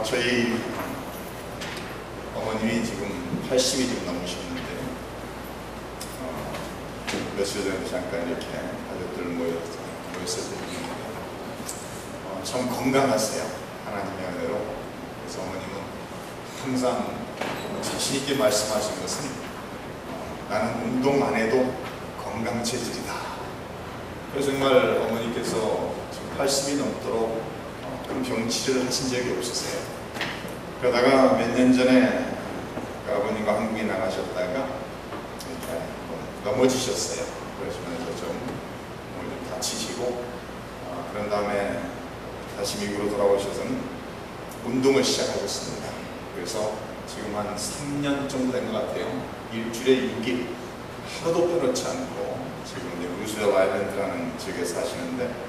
저희 어머님이 지금 80이 좀 넘으셨는데 며칠 전에 잠깐 이렇게 가족들 모였을 때 참 건강하세요. 하나님의 은혜로. 그래서 어머님은 항상 자신 있게 말씀하신 것은 나는 운동 안 해도 건강 체질이다. 그래서 정말 어머니께서 지금 80이 넘도록 큰 병치를 하신 적이 없으세요. 그러다가 몇 년 전에 아버님과 한국에 나가셨다가 이렇게 넘어지셨어요. 그러시면서 좀 다치시고 그런 다음에 다시 미국으로 돌아오셔서는 운동을 시작하셨습니다. 그래서 지금 한 3년 정도 된 것 같아요. 일주일에 6일 하루도 빼놓지 않고 지금 이제 루스웰 아일랜드라는 지역에 사시는데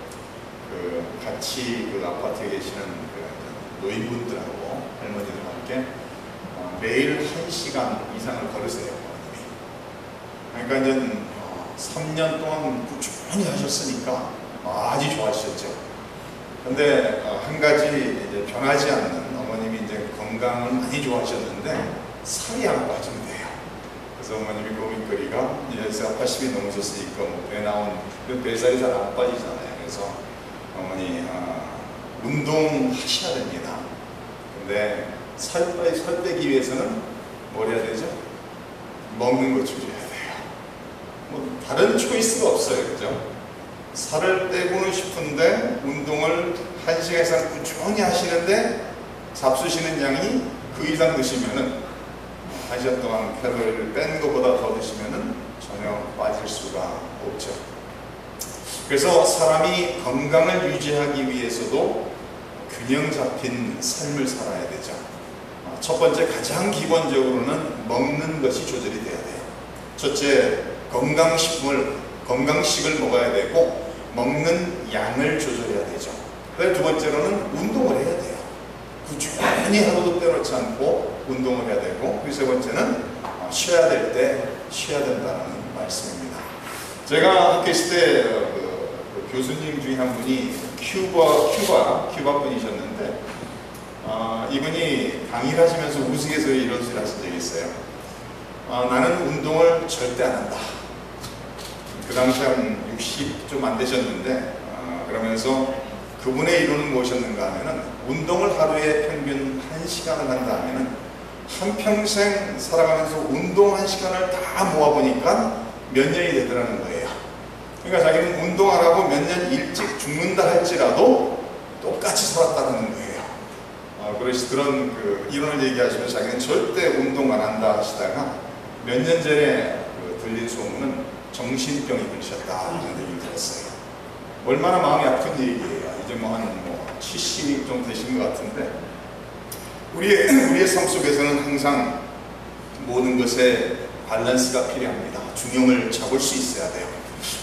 같이 아파트에 계시는 노인분들하고 할머니들과 함께 매일 1시간 이상을 걸으세요. 그러니까 이제 3년 동안 꾸준히 하셨으니까 아주 좋아하셨죠. 근데 한 가지 이제 변하지 않는 어머님이 이제 건강을 많이 좋아하셨는데 살이 안 빠진대요. 그래서 어머님이 고민거리가 이제 80이 넘으셨으니까 배에 나온 뱃살이 잘 안 빠지잖아요. 그래서 어머니 운동하셔야 됩니다. 근데 살 빼기 위해서는 뭘 해야 되죠? 먹는 거 줄여야 돼요. 뭐 다른 초이스가 없어요. 그죠? 살을 빼고는 싶은데 운동을 1시간 이상 꾸준히 하시는데 잡수시는 양이 그 이상 드시면은 1시간 동안 칼로리를 뺀 것보다 더 드시면은 전혀 빠질 수가 없죠. 그래서 사람이 건강을 유지하기 위해서도 균형 잡힌 삶을 살아야 되죠. 첫 번째 가장 기본적으로는 먹는 것이 조절이 돼야 돼요. 첫째, 건강식을 먹어야 되고 먹는 양을 조절해야 되죠. 두 번째로는 운동을 해야 돼요. 꾸준히 하루도 빼놓지 않고 운동을 해야 되고, 세 번째는 쉬어야 될 때 쉬어야 된다는 말씀입니다. 제가 학교 있을 때 교수님 중에 한 분이 큐바 분이셨는데 이분이 강의를 하시면서 우스갯소리로 이런 소리를 하신 적이 있어요. 나는 운동을 절대 안 한다. 그 당시 한 60 좀 안 되셨는데 그러면서 그분의 이론은 무엇이었는가 하면은 운동을 하루에 평균 1시간을 한다 하면은 한평생 살아가면서 운동 1시간을 다 모아보니까 몇 년이 되더라는 거예요. 그러니까 자기는 운동 안 하고 몇 년 일찍 죽는다 할지라도 똑같이 살았다는 거예요. 그래서 그런 이론을 얘기하시면서 자기는 절대 운동 안 한다 하시다가 몇 년 전에 들린 소문은 정신병이 걸리셨다 이런 얘기를 들었어요. 얼마나 마음이 아픈 얘기예요. 이제 한 70이 좀 되신 것 같은데 우리의 삶 속에서는 항상 모든 것에 밸런스가 필요합니다. 균형을 잡을 수 있어야 돼요.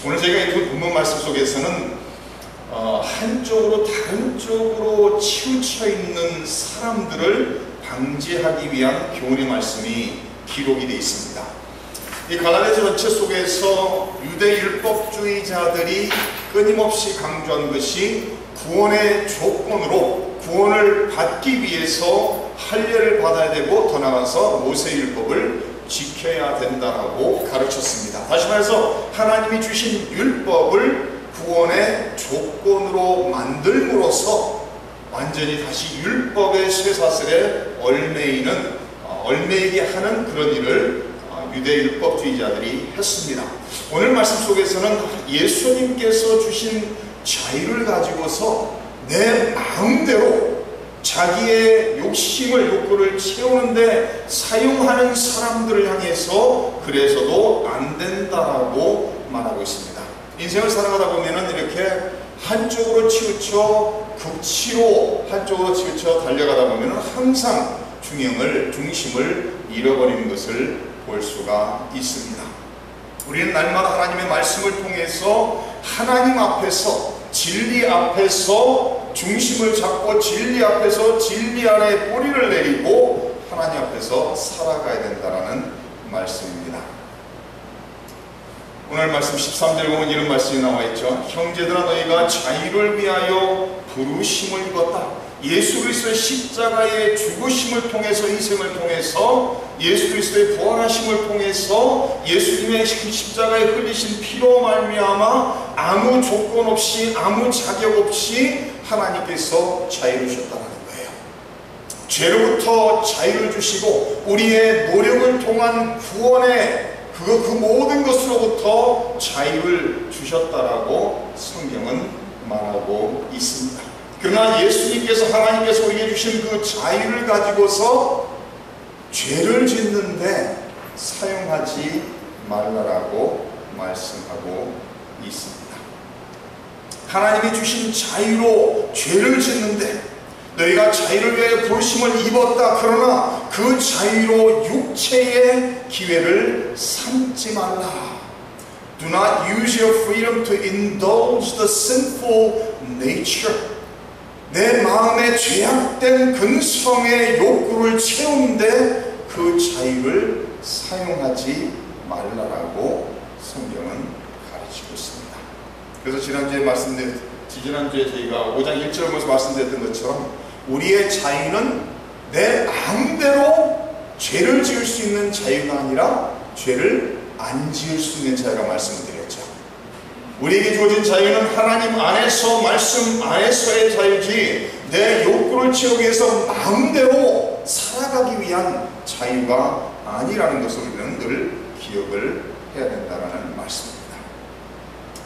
오늘 저희가 읽은 본문 말씀 속에서는 한쪽으로 다른 쪽으로 치우쳐 있는 사람들을 방지하기 위한 교훈의 말씀이 기록이 되어 있습니다. 이 갈라디아 전체 속에서 유대 율법주의자들이 끊임없이 강조한 것이 구원의 조건으로 구원을 받기 위해서 할례를 받아야 되고 더 나아가서 모세율법을 지켜야 된다라고 가르쳤습니다. 다시 말해서 하나님이 주신 율법을 구원의 조건으로 만들므로써 완전히 다시 율법의 쇠사슬에 얽매이게 하는 그런 일을 유대 율법주의자들이 했습니다. 오늘 말씀 속에서는 예수님께서 주신 자유를 가지고서 내 마음대로 자기의 욕구를 채우는데 사용하는 사람들을 향해서 그래서도 안 된다라고 말하고 있습니다. 인생을 살아가다 보면은 이렇게 한쪽으로 치우쳐 극치로 한쪽으로 치우쳐 달려가다 보면은 항상 중심을 잃어버리는 것을 볼 수가 있습니다. 우리는 날마다 하나님의 말씀을 통해서 하나님 앞에서 진리 앞에서 중심을 잡고 진리 앞에서 진리 안에 뿌리를 내리고 하나님 앞에서 살아가야 된다는 말씀입니다. 오늘 말씀 13절 보면 이런 말씀이 나와 있죠. 형제들아 너희가 자유를 위하여 부르심을 입었다. 예수 그리스도의 십자가의 죽으심을 통해서, 희생을 통해서, 예수 그리스도의 부활하심을 통해서, 예수님의 십자가에 흘리신 피로 말미암아 아무 조건 없이, 아무 자격 없이 하나님께서 자유를 주셨다는 거예요. 죄로부터 자유를 주시고 우리의 노력을 통한 구원의 그 모든 것으로부터 자유를 주셨다라고 성경은 말하고 있습니다. 그러나 예수님께서, 하나님께서 우리에게 주신 그 자유를 가지고서 죄를 짓는데 사용하지 말라라고 말씀하고 있습니다. 하나님이 주신 자유로 죄를 짓는데, 너희가 자유를 위해 부르심을 입었다. 그러나 그 자유로 육체의 기회를 삼지 말라. Do not use your freedom to indulge the sinful nature. 내 마음의 죄악된 근성의 욕구를 채우는데 그 자유를 사용하지 말라라고 성경은 가르치고 있습니다. 그래서 지난주에 저희가 5장 1절을 보면서 말씀드렸던 것처럼 우리의 자유는 내 마음대로 죄를 지을 수 있는 자유가 아니라 죄를 안 지을 수 있는 자유가 말씀드렸죠. 우리에게 주어진 자유는 하나님 안에서, 말씀 안에서의 자유지, 내 욕구를 채우기 위해서 마음대로 살아가기 위한 자유가 아니라는 것을 우리는 늘 기억을 해야 된다는 말씀입니다.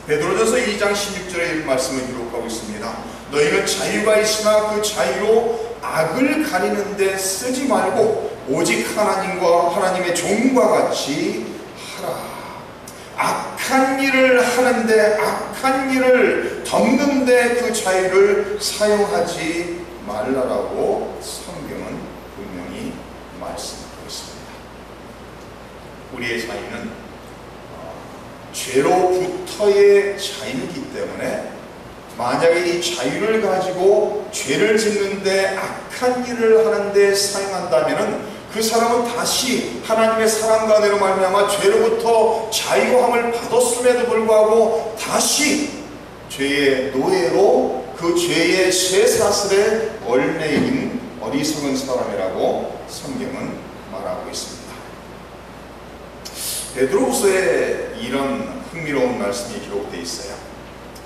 베드로전서 2장 16절에 이런 말씀을 기록하고 있습니다. 너희는 자유가 있으나 그 자유로 악을 가리는 데 쓰지 말고 오직 하나님과 하나님의 종과 같이 하라. 악한 일을 하는데, 악한 일을 덮는데 그 자유를 사용하지 말라라고 성경은 분명히 말씀하고 있습니다. 우리의 자유는 죄로부터의 자유이기 때문에 만약에 이 자유를 가지고 죄를 짓는데, 악한 일을 하는데 사용한다면 그 사람은 다시 하나님의 사랑과 은혜로 말미암아 죄로부터 자유함을 받았음에도 불구하고 다시 죄의 노예로 그 죄의 쇠사슬에 얽매인 어리석은 사람이라고 성경은 말하고 있습니다. 베드로후서에 이런 흥미로운 말씀이 기록되어 있어요.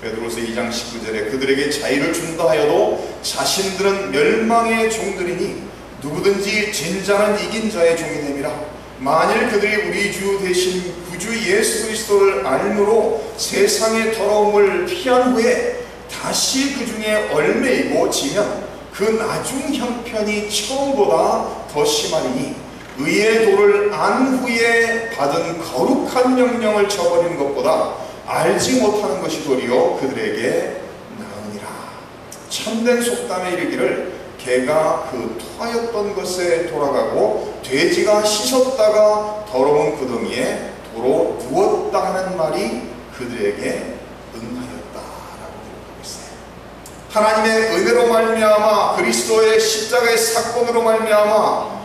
베드로후서 2장 19절에 그들에게 자유를 준다 하여도 자신들은 멸망의 종들이니 누구든지 진자는 이긴 자의 종이 됨이라. 만일 그들이 우리 주 대신 구주 예수 그리스도를 알므로 세상의 더러움을 피한 후에 다시 그 중에 얽매이고 지면 그 나중 형편이 처음보다 더 심하리니 의의 도를 안 후에 받은 거룩한 명령을 저버리는 것보다 알지 못하는 것이 도리어 그들에게 나으니라. 참된 속담에 이르기를 개가 그 토하였던 것에 돌아가고 돼지가 씻었다가 더러운 구덩이에 도로 누웠다 하는 말이 그들에게 응하였다라고 기록하고 있어요. 하나님의 은혜로 말미암아, 그리스도의 십자가의 사건으로 말미암아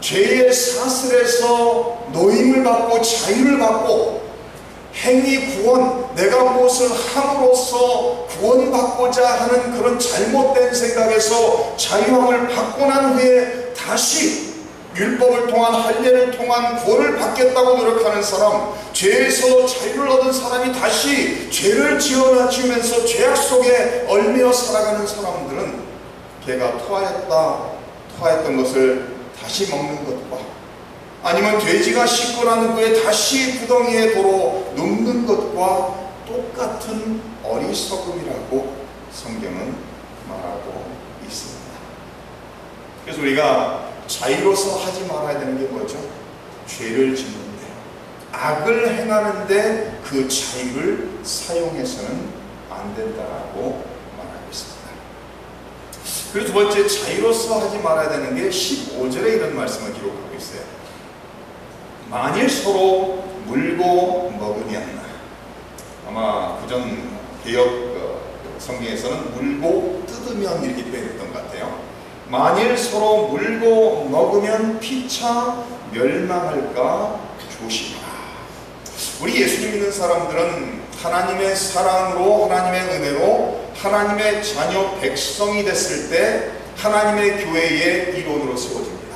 죄의 사슬에서 노임을 받고 자유를 받고 행위 구원, 내가 무엇을 함으로써 구원받고자 하는 그런 잘못된 생각에서 자유함을 받고 난 후에 다시 율법을 통한 할례를 통한 구원을 받겠다고 노력하는 사람, 죄에서 자유를 얻은 사람이 다시 죄를 지으면서 죄악 속에 얽매여 살아가는 사람들은 개가 토하였던 것을 다시 먹는 것과 아니면 돼지가 씻고 난 후에 다시 구덩이에 도로 눕는 것과 똑같은 어리석음이라고 성경은 말하고 있습니다. 그래서 우리가 자유로서 하지 말아야 되는 게 뭐죠? 죄를 짓는데, 악을 행하는데 그 자유를 사용해서는 안 된다라고 말하고 있습니다. 그리고 두 번째, 자유로서 하지 말아야 되는 게 15절에 이런 말씀을 기록하고 있어요. 만일 서로 물고 먹으면, 아마 그전 개역 성경에서는 물고 뜯으면 이렇게 표현했던 것 같아요. 만일 서로 물고 먹으면 피차 멸망할까 조심하라. 우리 예수님 믿는 사람들은 하나님의 사랑으로, 하나님의 은혜로 하나님의 자녀 백성이 됐을 때 하나님의 교회의 이론으로 세워집니다.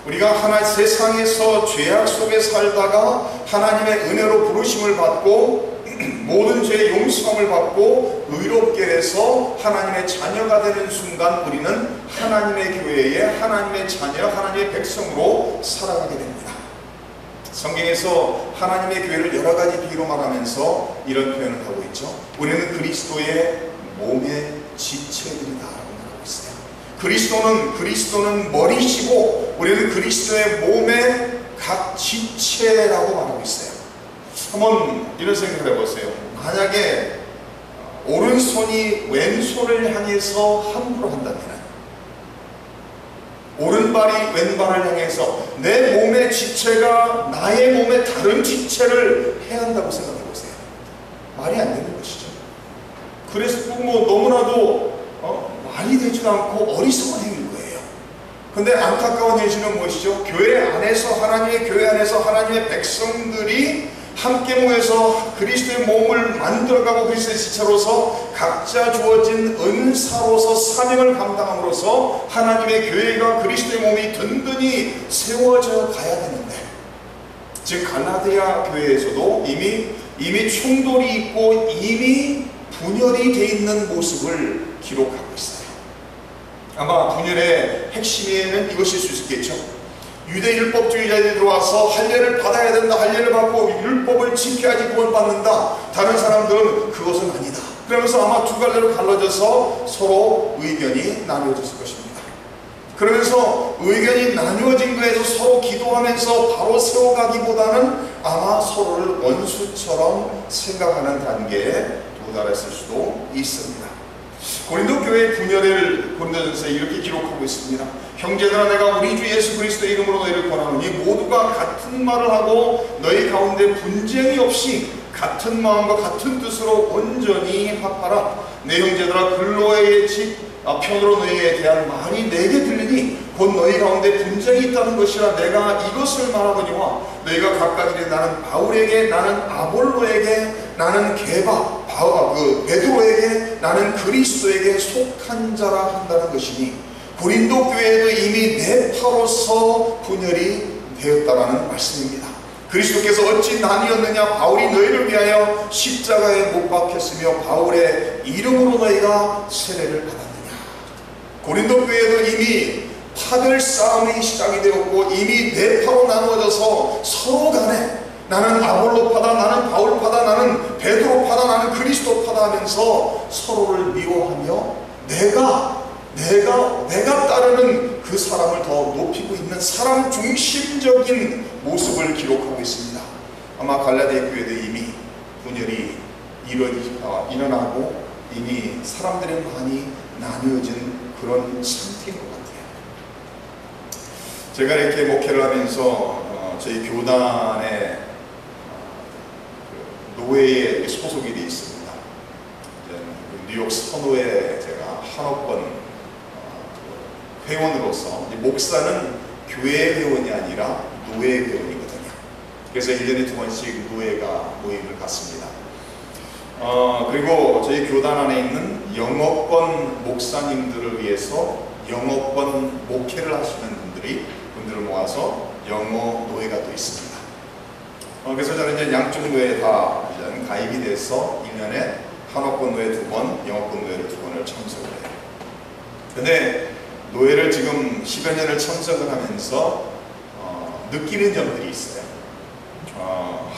우리가 세상에서 죄악 속에 살다가 하나님의 은혜로 부르심을 받고 모든 죄의 용서함을 받고 의롭게 해서 하나님의 자녀가 되는 순간 우리는 하나님의 교회의 하나님의 자녀, 하나님의 백성으로 살아가게 됩니다. 성경에서 하나님의 교회를 여러 가지 비유로 말하면서 이런 표현을 하고 있죠. 우리는 그리스도의 몸의 지체들이다 라고 말하고 있어요. 그리스도는 머리시고 우리는 그리스도의 몸의 각 지체라고 말하고 있어요. 한번 이런 생각을 해보세요. 만약에 오른손이 왼손을 향해서 함부로 한다면, 오른발이 왼발을 향해서 내 몸의 지체가 나의 몸의 다른 지체를 해한다고 생각해보세요. 말이 안 되는 것이죠. 그래서 뭐 너무나도 말이 되지도 않고 어리석은 행위일 거예요. 근데 안타까운 현실은 무엇이죠? 교회 안에서, 하나님의 교회 안에서 하나님의 백성들이 함께 모여서 그리스도의 몸을 만들어가고 그리스도의 지체로서 각자 주어진 은사로서 사명을 감당함으로써 하나님의 교회가 그리스도의 몸이 든든히 세워져 가야 되는데, 즉 갈라디아 교회에서도 이미 충돌이 있고 이미 분열이 돼 있는 모습을 기록하고 있어요. 아마 분열의 핵심에는 이것일 수 있겠죠. 유대 율법주의자들이 들어와서 할례를 받아야 된다, 할례를 받고 율법을 지켜야지 구원받는다. 다른 사람들은 그것은 아니다. 그러면서 아마 두 갈래로 갈라져서 서로 의견이 나뉘어졌을 것입니다. 그러면서 의견이 나뉘어진 거에서 서로 기도하면서 바로 세워가기보다는 아마 서로를 원수처럼 생각하는 단계에 도달했을 수도 있습니다. 고린도 교회의 분열을 고린도전서에 이렇게 기록하고 있습니다. 형제들아, 내가 우리 주 예수 그리스도의 이름으로 너희를 권하노니 모두가 같은 말을 하고 너희 가운데 분쟁이 없이 같은 마음과 같은 뜻으로 온전히 합하라. 내 형제들아, 근로의 집 편으로 너희에 대한 말이 내게 들리니 곧 너희 가운데 분쟁이 있다는 것이라. 내가 이것을 말하거니와 너희가 각각 이르되 나는 바울에게, 나는 아볼로에게, 나는 베드로에게, 나는 그리스도에게 속한 자라 한다는 것이니, 고린도 교회에도 이미 네파로서 분열이 되었다라는 말씀입니다. 그리스도께서 어찌 나뉘었느냐? 바울이 너희를 위하여 십자가에 못 박혔으며 바울의 이름으로 너희가 세례를 받았느냐? 고린도 교회도 이미 파별 싸움이 시작이 되었고 이미 네파로 나누어져서 서로 간에 나는 아볼로파다, 나는 바울파다, 나는 베드로파다, 나는 그리스도파다 하면서 서로를 미워하며 내가 따르는 그 사람을 더 높이고 있는 사람 중심적인 모습을 기록하고 있습니다. 아마 갈라디아 교회도 이미 분열이 일어나고 이미 사람들의 많이 나뉘어진 그런 상태인 것 같아요. 제가 이렇게 목회를 하면서 저희 교단에 노회에 소속이 되어 있습니다. 뉴욕 선호에 제가 한옥권 회원으로서, 목사는 교회 회원이 아니라 노회 회원이거든요. 그래서 1년에 2번씩 노회가 모임을 갖습니다. 그리고 저희 교단 안에 있는 영어권 목사님들을 위해서 영어권 목회를 하시는 분들을 모아서 영어 노회가 또 있습니다. 그래서 저는 이제 양쪽 노회에 다 가입이 돼서 1년에 한어권 노회 2번, 영어권 노회를 2번을 참석을 해요. 근데 노회를 지금 10여 년을 참석을 하면서 느끼는 점들이 있어요.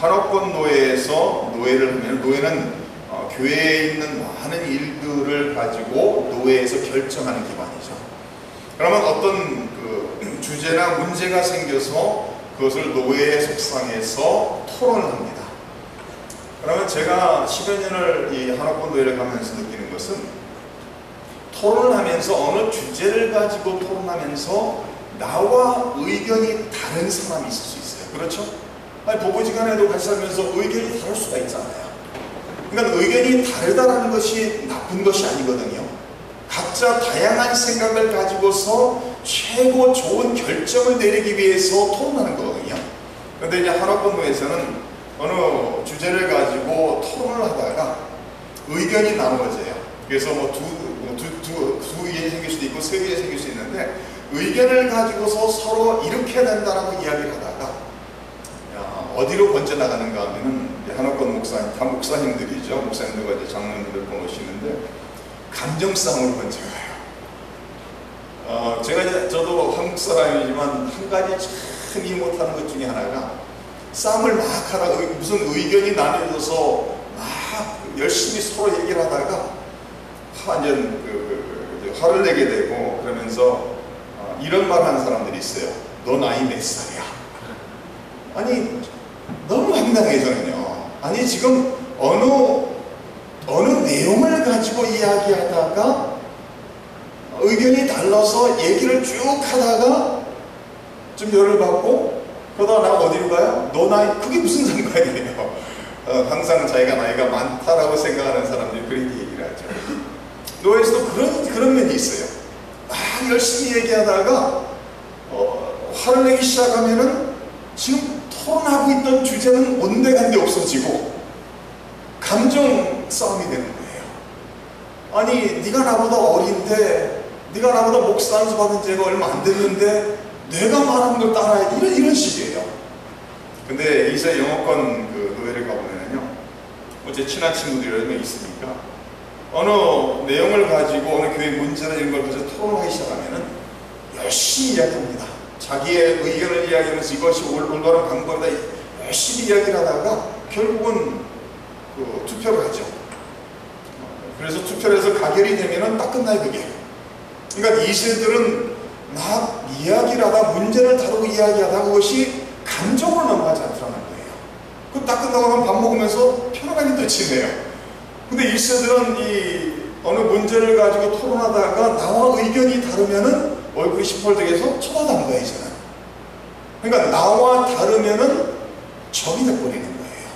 한어권 노회에서 노회를 하면, 노회는 교회에 있는 많은 일들을 가지고 노회에서 결정하는 기관이죠. 그러면 어떤 그 주제나 문제가 생겨서 그것을 노회에 속상해서 토론을 합니다. 그러면 제가 10여 년을 이 한어권 노회를 가면서 느끼는 것은, 토론을 하면서 어느 주제를 가지고 토론하면서 나와 의견이 다른 사람이 있을 수 있어요. 그렇죠? 부부지간에도 같이 살면서 의견이 다를 수가 있잖아요. 그러니까 의견이 다르다는 것이 나쁜 것이 아니거든요. 각자 다양한 생각을 가지고서 최고 좋은 결정을 내리기 위해서 토론하는 거거든요. 그런데 이제 한어권노에서는 어느 주제를 가지고 토론을 하다가 의견이 나누어져요. 그래서 두 의견이 생길 수도 수도 있고 세계에 생길 수 있는데, 의견을 가지고서 서로 이렇게 된다라고 이야기를 하다가 어디로 번져나가는가 하면은 한옥권 목사님, 다 목사님들이죠. 목사님들과 이제 장로님들 보시는데 감정 싸움으로 번져가요. 저도 한국 사람이지만 한 가지 참 이해 못하는 것 중에 하나가, 싸움을 막 하다가 무슨 의견이 나뉘어져서 막 열심히 서로 얘기를 하다가 완전 화를 내게 되고, 그러면서 이런 말 하는 사람들이 있어요. 너 나이 몇 살이야? 아니, 너무 황당해요, 저는요. 아니, 지금 어느 내용을 가지고 이야기하다가 의견이 달라서 얘기를 쭉 하다가 좀 열을 받고, 그러다가 나 어디로 가요? 너 나이, 그게 무슨 상관이에요? 항상 자기가 나이가 많다라고 생각하는 사람들이 그렇게 얘기를 하죠. 노예에서도 그런 면이 있어요. 막 열심히 얘기하다가 화를 내기 시작하면은 지금 토론하고 있던 주제는 온데간데 없어지고 감정 싸움이 되는 거예요. 아니, 네가 나보다 어린데, 네가 나보다 목사 안수 받은 지가 얼마 안 됐는데 내가 말하는 걸 따라야 돼. 이런 식이에요. 근데 이제 영어권 노예를 가보면요, 제 친한 친구들이 여러 명 있으니까 어느 내용을 가지고 어느 교회 문제나 이런 걸 가지고 토론하기 시작하면은 열심히 이야기합니다. 자기의 의견을 이야기하면서 이것이 올바른 방법이다 열심히 이야기를 하다가 결국은 투표를 하죠. 그래서 투표를 해서 가결이 되면은 딱 끝나요, 그게. 그러니까 이 세들은 막 이야기를 하다, 문제를 다루고 이야기하다 그것이 감정으로 넘어가지 않더라는 거예요. 그 딱 끝나고 나면 밥 먹으면서 편안하게 또 지내요. 근데 이 세들은 어느 문제를 가지고 토론하다가 나와 의견이 다르면은 얼굴이 시뻘겋게서 쳐다보는 거예요, 이제는. 그러니까 나와 다르면은 적이 돼버리는 거예요.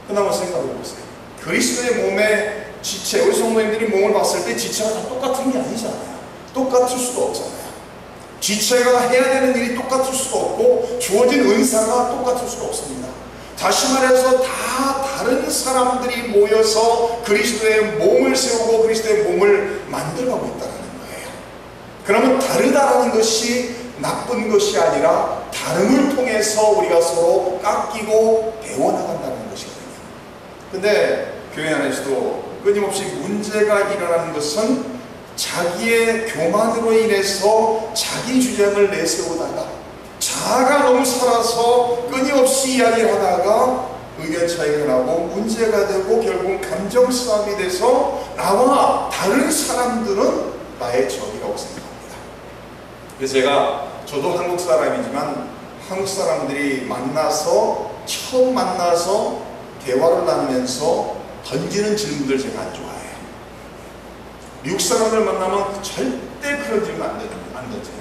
그나마 생각해 보세요. 그리스도의 몸의 지체, 우리 성도님들이 몸을 봤을 때 지체가 다 똑같은 게 아니잖아요. 똑같을 수도 없잖아요. 지체가 해야 되는 일이 똑같을 수도 없고 주어진 은사가 똑같을 수도 없습니다. 다시 말해서 다 다른 사람들이 모여서 그리스도의 몸을 세우고 그리스도의 몸을 만들어가고 있다는 거예요. 그러면 다르다라는 것이 나쁜 것이 아니라 다름을 통해서 우리가 서로 깎이고 배워나간다는 것이거든요. 근데 교회 안에서도 끊임없이 문제가 일어나는 것은 자기의 교만으로 인해서 자기 주장을 내세우다가 자아가 너무 살아서 끊임없이 이야기를 하다가 의견 차이가 나고 문제가 되고 결국 감정 싸움이 돼서 나와 다른 사람들은 나의 적이라고 생각합니다. 그래서 저도 한국 사람이지만 한국 사람들이 처음 만나서 대화를 나누면서 던지는 질문들 제가 안 좋아해요. 미국 사람들 만나면 절대 그런 질문 안 던져요.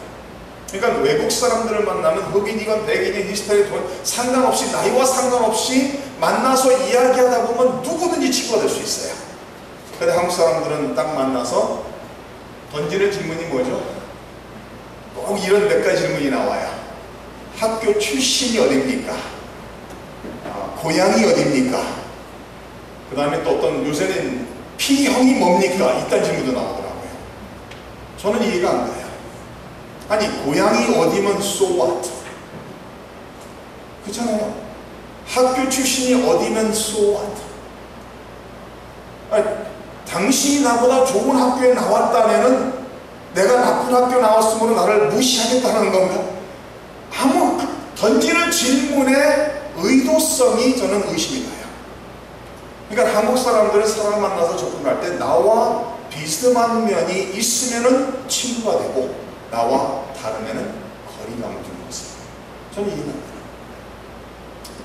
그러니까 외국 사람들을 만나면 흑인이건 백인이건 히스패닉이건 상관없이, 나이와 상관없이 만나서 이야기하다 보면 누구든지 친구가 될 수 있어요. 근데 한국 사람들은 딱 만나서 던지는 질문이 뭐죠? 꼭 이런 몇 가지 질문이 나와요. 학교 출신이 어딥니까? 고향이 어딥니까? 그 다음에 또 어떤 요새는 P형이 뭡니까? 이딴 질문도 나오더라고요. 저는 이해가 안 돼요. 아니, 고향이 어디면 so what? 그렇잖아요. 학교 출신이 어디면 so what? 아니, 당신이 나보다 좋은 학교에 나왔다면은 내가 나쁜 학교 나왔으므로 나를 무시하겠다는 건가? 던지는 질문의 의도성이 저는 의심이 가요. 그러니까 한국 사람들은 사람을 만나서 접근할 때 나와 비슷한 면이 있으면은 친구가 되고 나와 다르면은 거리감을 주는 것을 저는 이해가 안 돼요.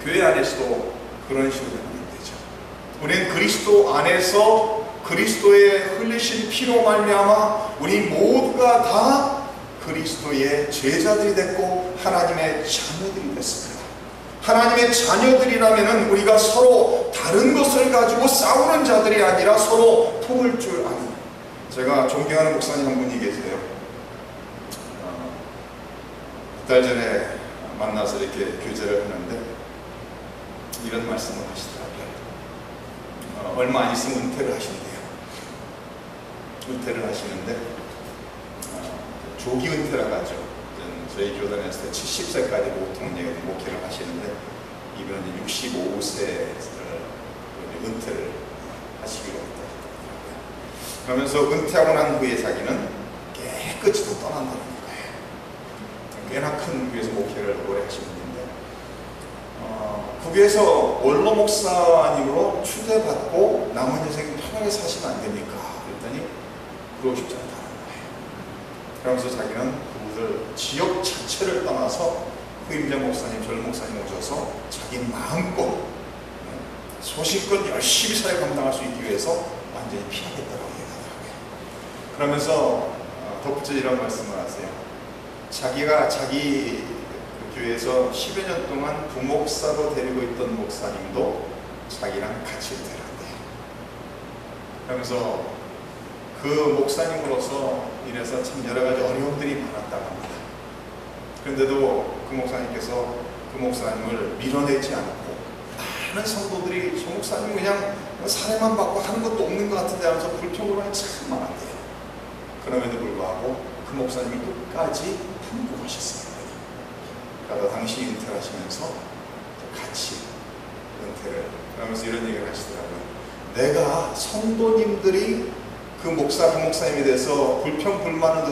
교회 안에서도 그런 식으로 되면 되죠. 우리는 그리스도 안에서 그리스도의 흘리신 피로 말미암아 우리 모두가 다 그리스도의 제자들이 됐고 하나님의 자녀들이 됐습니다. 하나님의 자녀들이라면 우리가 서로 다른 것을 가지고 싸우는 자들이 아니라 서로 품을 줄 아는, 제가 존경하는 목사님 한 분이 계세요. 몇 달 전에 만나서 이렇게 교제를 하는데 이런 말씀을 하시더라고요. 얼마 안 있으면 은퇴를 하신대요. 은퇴를 하시는데 조기 은퇴라고 하죠. 저희 교단에서 70세까지 보통 목회를 하시는데 이번에 65세를 은퇴를 하시기로 했다. 그러면서 은퇴하고 난 후에 자기는 깨끗이 또 떠난다는 거예요. 꽤나 큰 교회에서 목회를 오래 하신 분인데 국외에서 원로 목사님으로 추대받고 남은 인생 편하게 사시면 안 됩니까? 그랬더니 그러고 싶지 않다는 거예요. 그러면서 자기는 그분들 지역 자체를 떠나서 후임자 목사님, 전 목사님 오셔서 자기 마음껏 소신껏 열심히 사회 감당할 수 있기 위해서 완전히 피하겠다고 얘기하더라고요. 그러면서 덧붙여 이런 말씀을 하세요. 자기가 자기 교회에서 10여 년 동안 부목사로 데리고 있던 목사님도 자기랑 같이 데려간대요. 그러면서 그 목사님으로서 인해서 참 여러 가지 어려움들이 많았다고 합니다. 그런데도 그 목사님께서 그 목사님을 밀어내지 않고 많은 성도들이 저 목사님 그냥 사례만 받고 하는 것도 없는 것 같은데 하면서 불평불만이 참 많았대요. 그럼에도 불구하고 그 목사님이 끝까지 품고하셨습니다. 그러다 당시 은퇴를 하시면서 같이 은퇴를 하면서 이런 얘기를 하시더라고요. 내가 성도님들이 그 목사님에 대해서 불평불만을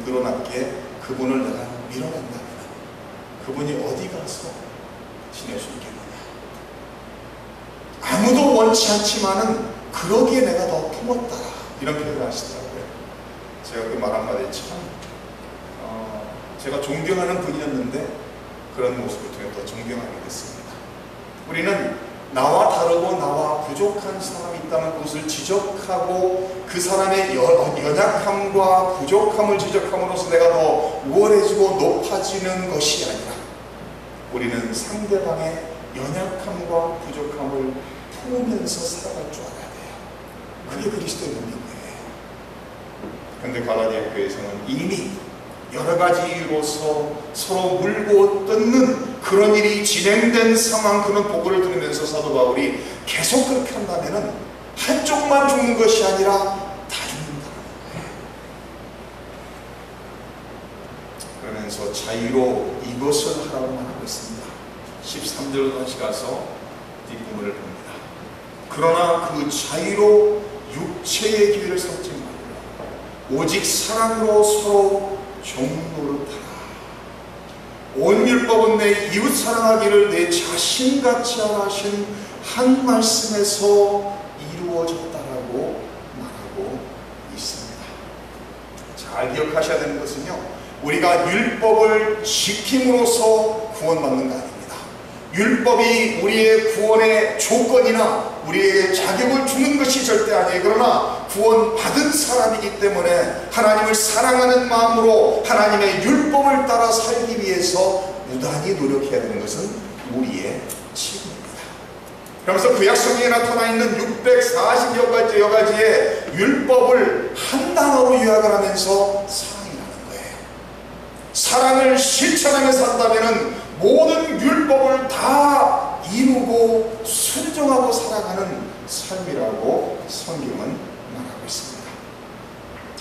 늘어났기에 그분을 내가 밀어낸다면 그분이 어디 가서 지낼 수 있겠느냐. 아무도 원치 않지만은 그러기에 내가 더 품었다. 이런 표현을 하시더라고요. 제가 그 말 한마디에 참 제가 존경하는 분이었는데 그런 모습을 통해 더 존경하게 됐습니다. 우리는 나와 다르고 나와 부족한 사람이 있다면 그것을 지적하고 그 사람의 연약함과 부족함을 지적함으로써 내가 더 우월해지고 높아지는 것이 아니라 우리는 상대방의 연약함과 부족함을 품으면서 살아갈 줄 알아야 돼요. 그게 그리스도의 능력이에요. 그런데 갈라디아 교회에서는 이미 여러 가지 이유로서 서로 물고 뜯는 그런 일이 진행된 상황, 그런 보고를 들으면서 사도 바울이 계속 그렇게 한다면 한쪽만 죽는 것이 아니라 다 죽는다는 거예요. 그러면서 자유로 이것을 하라고 말하고 있습니다. 13절로 다시 가서 뒷부분을 봅니다. 그러나 그 자유로 육체의 기회를 삼지 말고 오직 사랑으로 서로 종노릇하라. 온 율법은 내 이웃 사랑하기를 내 자신같이 하라 하신 한 말씀에서 이루어졌다라고 말하고 있습니다. 잘 기억하셔야 되는 것은요, 우리가 율법을 지킴으로써 구원받는 거 아닙니다. 율법이 우리의 구원의 조건이나 우리의 자격을 주는 것이 절대 아니에요. 그러나 구원받은 사람이기 때문에 하나님을 사랑하는 마음으로 하나님의 율법을 따라 살기 위해서 무단히 노력해야 되는 것은 우리의 책임입니다. 그러면서 구약성경에 나타나 있는 640여 가지의 율법을 한 단어로 요약을 하면서 사랑이라는 거예요. 사랑을 실천하며 산다면 모든 율법을 다 이루고 순종하고 살아가는 삶이라고 성경은 말하고 있습니다.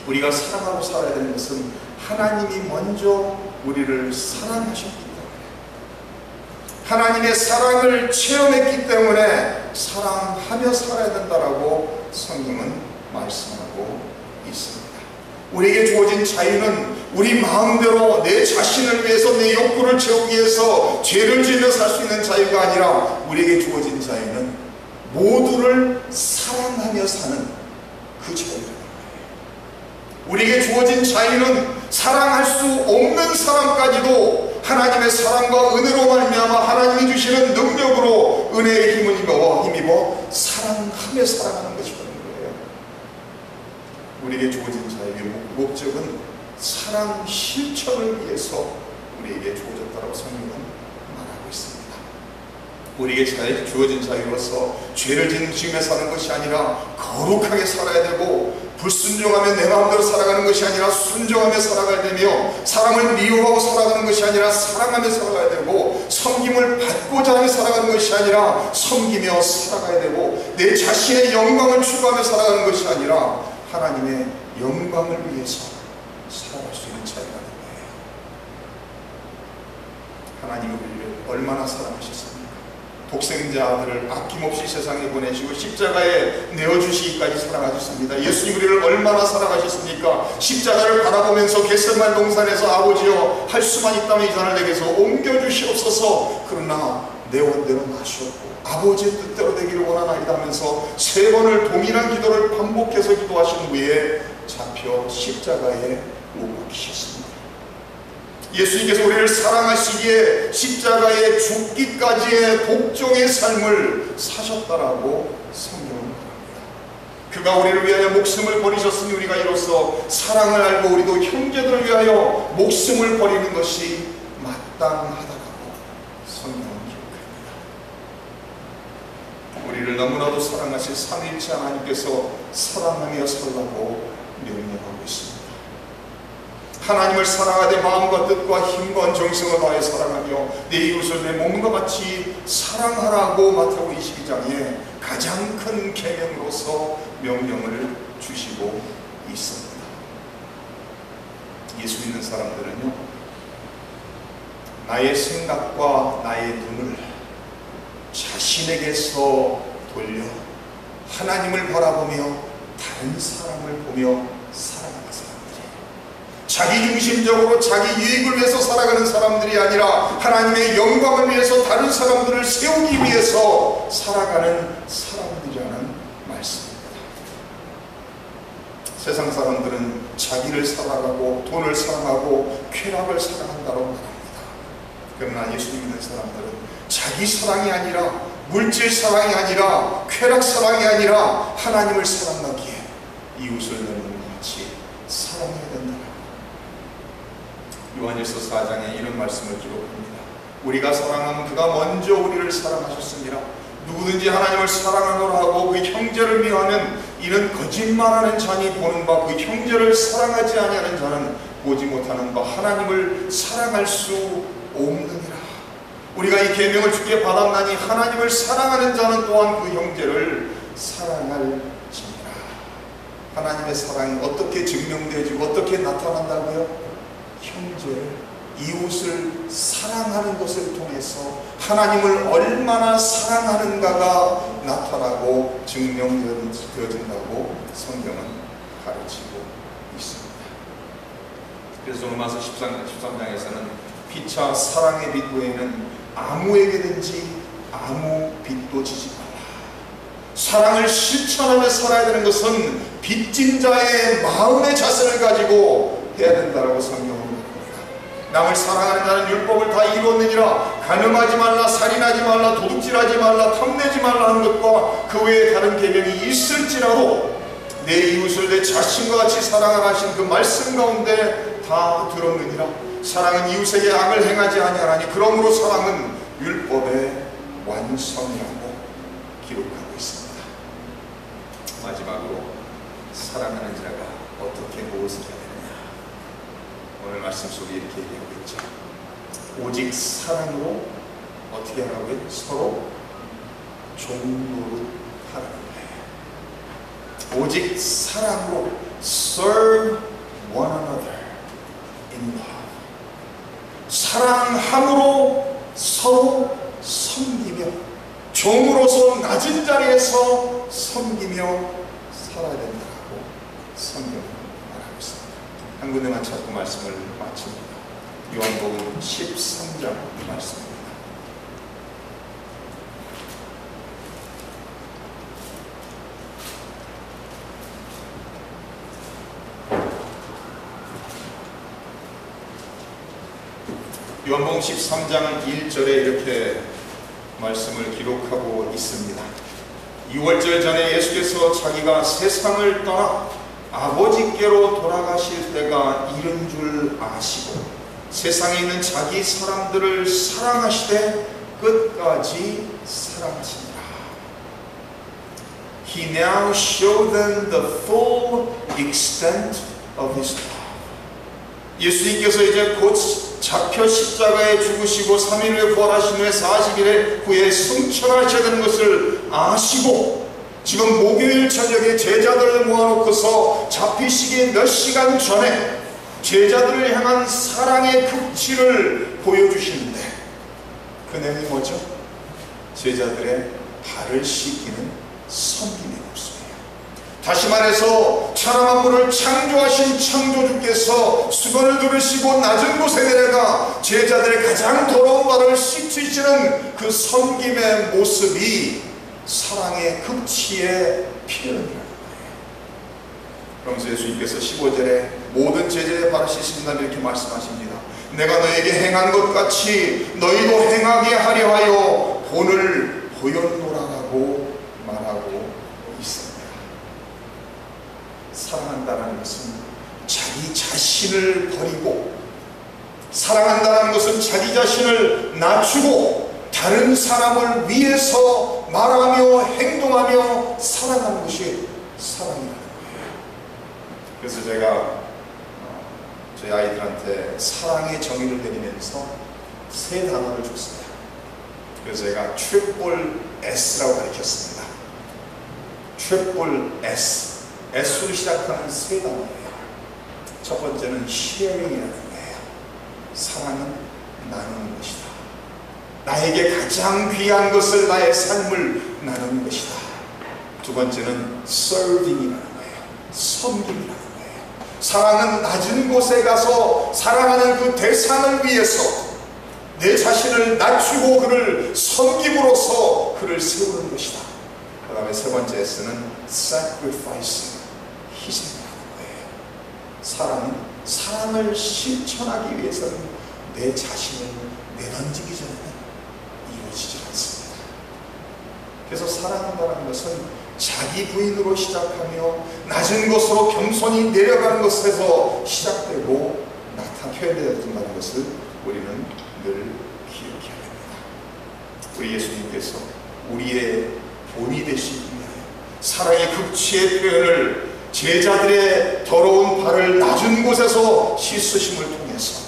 우리가 사랑하고 살아야 되는 것은 하나님이 먼저 우리를 사랑하셨기 때문에, 하나님의 사랑을 체험했기 때문에 사랑하며 살아야 된다라고 성경은 말씀하고 있습니다. 우리에게 주어진 자유는 우리 마음대로 내 자신을 위해서 내 욕구를 채우기 위해서 죄를 지으며 살 수 있는 자유가 아니라 우리에게 주어진 자유는 모두를 사랑하며 사는 그 자유라는 거예요. 우리에게 주어진 자유는 사랑할 수 없는 사람까지도 하나님의 사랑과 은혜로 말미암아 하나님이 주시는 능력으로 은혜의 힘을 힘입어 사랑하며 살아가는 것이거든요. 우리에게 주어진 자유의 목적은 사랑 실천을 위해서 우리에게 주어졌다고 성경은 말하고 있습니다. 우리에게 주어진 자유로서 죄를 지으며 사는 것이 아니라 거룩하게 살아야 되고, 불순종하며 내 마음대로 살아가는 것이 아니라 순종하며 살아가야 되며, 사람을 미워하고 살아가는 것이 아니라 사랑하며 살아가야 되고, 섬김을 받고자 하며 살아가는 것이 아니라 섬기며 살아가야 되고, 내 자신의 영광을 추구하며 살아가는 것이 아니라 하나님의 영광을 위해서 살아갈 수 있는 차이가 난 거예요. 하나님이 우리를 얼마나 사랑하셨습니까? 독생자 아들을 아낌없이 세상에 보내시고 십자가에 내어주시기까지 사랑하셨습니다. 예수님 우리를 얼마나 사랑하셨습니까? 십자가를 바라보면서 겟세마네 동산에서 아버지여 할 수만 있다면 이 잔을 내게서 옮겨주시옵소서. 그러나 내 원대로 마시옵고 아버지의 뜻대로 되기를 원하나이다 하면서 3번을 동일한 기도를 반복해서 기도하신 후에 잡혀 십자가에 못 박히셨습니다. 예수님께서 우리를 사랑하시기에 십자가에 죽기까지의 복종의 삶을 사셨다라고 성경은 말합니다. 그가 우리를 위하여 목숨을 버리셨으니 우리가 이로써 사랑을 알고 우리도 형제들을 위하여 목숨을 버리는 것이 마땅하다라고 성경은 기록합니다. 우리를 너무나도 사랑하신 삼위일체 하나님께서 사랑하며 살라고 명령하고 있습니다. 하나님을 사랑하되 마음과 뜻과 힘과 정성을 다해 사랑하며 내 이웃을 내 몸과 같이 사랑하라고 마태복음 22장에 가장 큰 계명으로서 명령을 주시고 있습니다. 예수 믿는 사람들은요, 나의 생각과 나의 눈을 자신에게서 돌려 하나님을 바라보며 다른 사람을 보며 살아가는 사람들이에요. 자기중심적으로 자기 유익을 위해서 살아가는 사람들이 아니라 하나님의 영광을 위해서 다른 사람들을 세우기 위해서 살아가는 사람들이라는 말씀입니다. 세상 사람들은 자기를 사랑하고 돈을 사랑하고 쾌락을 사랑한다고 말합니다. 그러나 예수님 믿는 사람들은 자기 사랑이 아니라 물질 사랑이 아니라 쾌락 사랑이 아니라 하나님을 사랑하기에 이웃을 내 몸과 같이 사랑해야 된다. 요한일서 4장에 이런 말씀을 기록합니다. 우리가 사랑하면 그가 먼저 우리를 사랑하셨습니다. 누구든지 하나님을 사랑하노라 하고 그 형제를 미워하는 이는 거짓말하는 자니 보는 바 그 형제를 사랑하지 아니하는 자는 보지 못하는 바 하나님을 사랑할 수 없느니라. 우리가 이 계명을 주께 받았나니 하나님을 사랑하는 자는 또한 그 형제를 사랑할 지니라. 하나님의 사랑이 어떻게 증명되어지고 어떻게 나타난다고요? 형제를, 이웃을 사랑하는 것을 통해서 하나님을 얼마나 사랑하는가가 나타나고 증명되어진다고 성경은 가르치고 있습니다. 그래서 로마서 13장에서는 피차 사랑의 빛 외에는 아무에게든지 아무 빚도 지지 말라. 사랑을 실천하며 살아야 되는 것은 빚진 자의 마음의 자세를 가지고 해야 된다고 성경은 말합니다. 남을 사랑하는 자는 율법을 다 이루었느니라. 간음하지 말라, 살인하지 말라, 도둑질하지 말라, 탐내지 말라 하는 것과 그 외에 다른 계명이 있을지라도 내 이웃을 내 자신과 같이 사랑하라 하신 그 말씀 가운데 다 들었느니라. 사랑은 이웃에게 악을 행하지 아니하나니 그러므로 사랑은 율법의 완성이라고 기록하고 있습니다. 마지막으로 사랑하는 자가 어떻게 무엇을 해야 되느냐. 오늘 말씀 속에 이렇게 얘기하고 있죠. 오직 사랑으로 어떻게 하라고요? 서로 종노릇하라는 거예요. 오직 사랑으로 serve one another in love. 사랑함으로 서로 섬기며 종으로서 낮은 자리에서 섬기며 살아야 된다고 성경은 말하고 있습니다. 한 군데만 찾고 말씀을 마칩니다. 요한복음 13장 말씀입니다. 요한복음 13장 1절에 이렇게 말씀을 기록하고 있습니다. 6월절 전에 예수께서 자기가 세상을 떠나 아버지께로 돌아가실 때가 이른 줄 아시고 세상에 있는 자기 사람들을 사랑하시되 끝까지 사랑하시니라. He now showed them the full extent of His love. 예수님께서 이제 곧 잡혀 십자가에 죽으시고 3일 후에 부활하신 후에 40일 후에 승천하셔야 되는 것을 아시고 지금 목요일 저녁에 제자들을 모아놓고서 잡히시기 몇 시간 전에 제자들을 향한 사랑의 극치를 보여주시는데 그 내용이 뭐죠? 제자들의 발을 씻기는 섬김의 모습이에요. 다시 말해서 천하 만물을 창조하신 창조주께서 수건을 두르시고 낮은 곳에 내려가 제자들의 가장 더러운 발을 씻으시는 그 섬김의 모습이 사랑의 극치의 표현이라는 거예요. 그러면서 예수님께서 15절에 모든 제자의 발을 씻으신다면 이렇게 말씀하십니다. 내가 너에게 행한 것 같이 너희도 행하게 하려 하여 본을 보였노라라고 말하고 있습니다. 사랑한다는 것은 자기 자신을 버리고, 사랑한다는 것은 자기 자신을 낮추고 다른 사람을 위해서 말하며 행동하며 사랑하는 것이 사랑이라는 거예요. 그래서 제가 저희 아이들한테 사랑의 정의를 내리면서 세 단어를 줬습니다. 그래서 제가 트리플 S라고 가르쳤습니다. 트리플 S, S로 시작하는 세 단어예요. 첫 번째는 sharing이라는 거예요. 사랑은 나누는 것이다. 나에게 가장 귀한 것을, 나의 삶을 나누는 것이다. 두 번째는 serving이라는 거예요. 섬김이라는 거예요. 사랑은 낮은 곳에 가서 사랑하는 그 대상을 위해서 내 자신을 낮추고 그를 섬김으로써 그를 세우는 것이다. 그 다음에 세 번째 S는 sacrificing, 희생이라는 거예요. 사랑은 사랑을 실천하기 위해서는 내 자신을 내던지기 전에는 이루어지지 않습니다. 그래서 사랑한다는 것은 자기 부인으로 시작하며 낮은 곳으로 겸손히 내려가는 것에서 시작되고 표현되어진다는 것을 우리는 늘 기억해야 됩니다. 우리 예수님께서 우리의 본이 되시기 위하여 사랑의 극치의 표현을 제자들의 더러운 발을 낮은 곳에서 씻으심을 통해서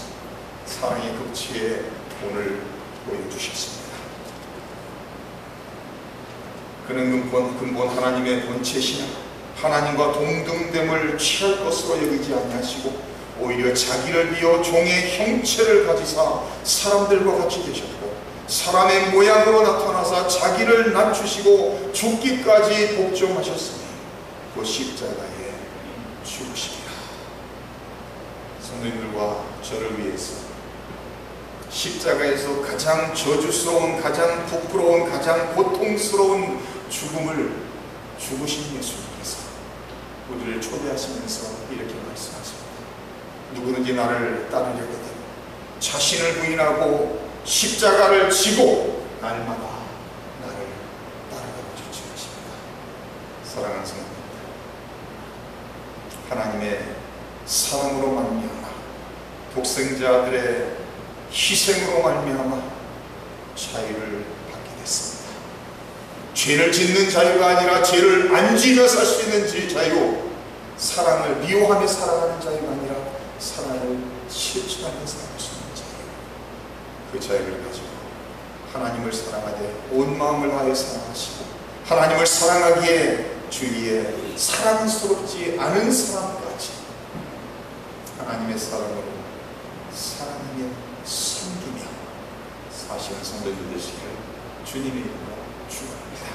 사랑의 극치의 본을 보여주셨습니다. 그는 근본 하나님의 본체시나 하나님과 동등됨을 취할 것으로 여기지 아니하시고 오히려 자기를 비워 종의 형체를 가지사 사람들과 같이 되셨고 사람의 모양으로 나타나사 자기를 낮추시고 죽기까지 복종하셨으니 그 십자가에 죽으십니다. 성도님들과 저를 위해서 십자가에서 가장 저주스러운, 가장 부끄러운, 가장 고통스러운 죽음을 죽으신 예수님께서 우리를 초대하시면서 이렇게 말씀하십니다. 누구든지 나를 따르려거든 자신을 부인하고 십자가를 지고 날마다 나를 따르라고 조치하십니다. 사랑하는 성도님, 하나님의 사랑으로 말미암아 독생자들의 희생으로 말미암아 자유를 받게 됐습니다. 죄를 짓는 자유가 아니라 죄를 안 지며 살 수 있는 자유, 사랑을 미워하며 살아가는 자유가 아니라 사랑을 실천하며 살아갈 수 있는 자유, 그 자유를 가지고 하나님을 사랑하되 온 마음을 다해 사랑하시고 하나님을 사랑하기에 주위에 사랑스럽지 않은 사람까지 하나님의 사랑으로 사랑하며 섬기며 사시는 성도들 되시기를 주님의 이름으로 축원합니다.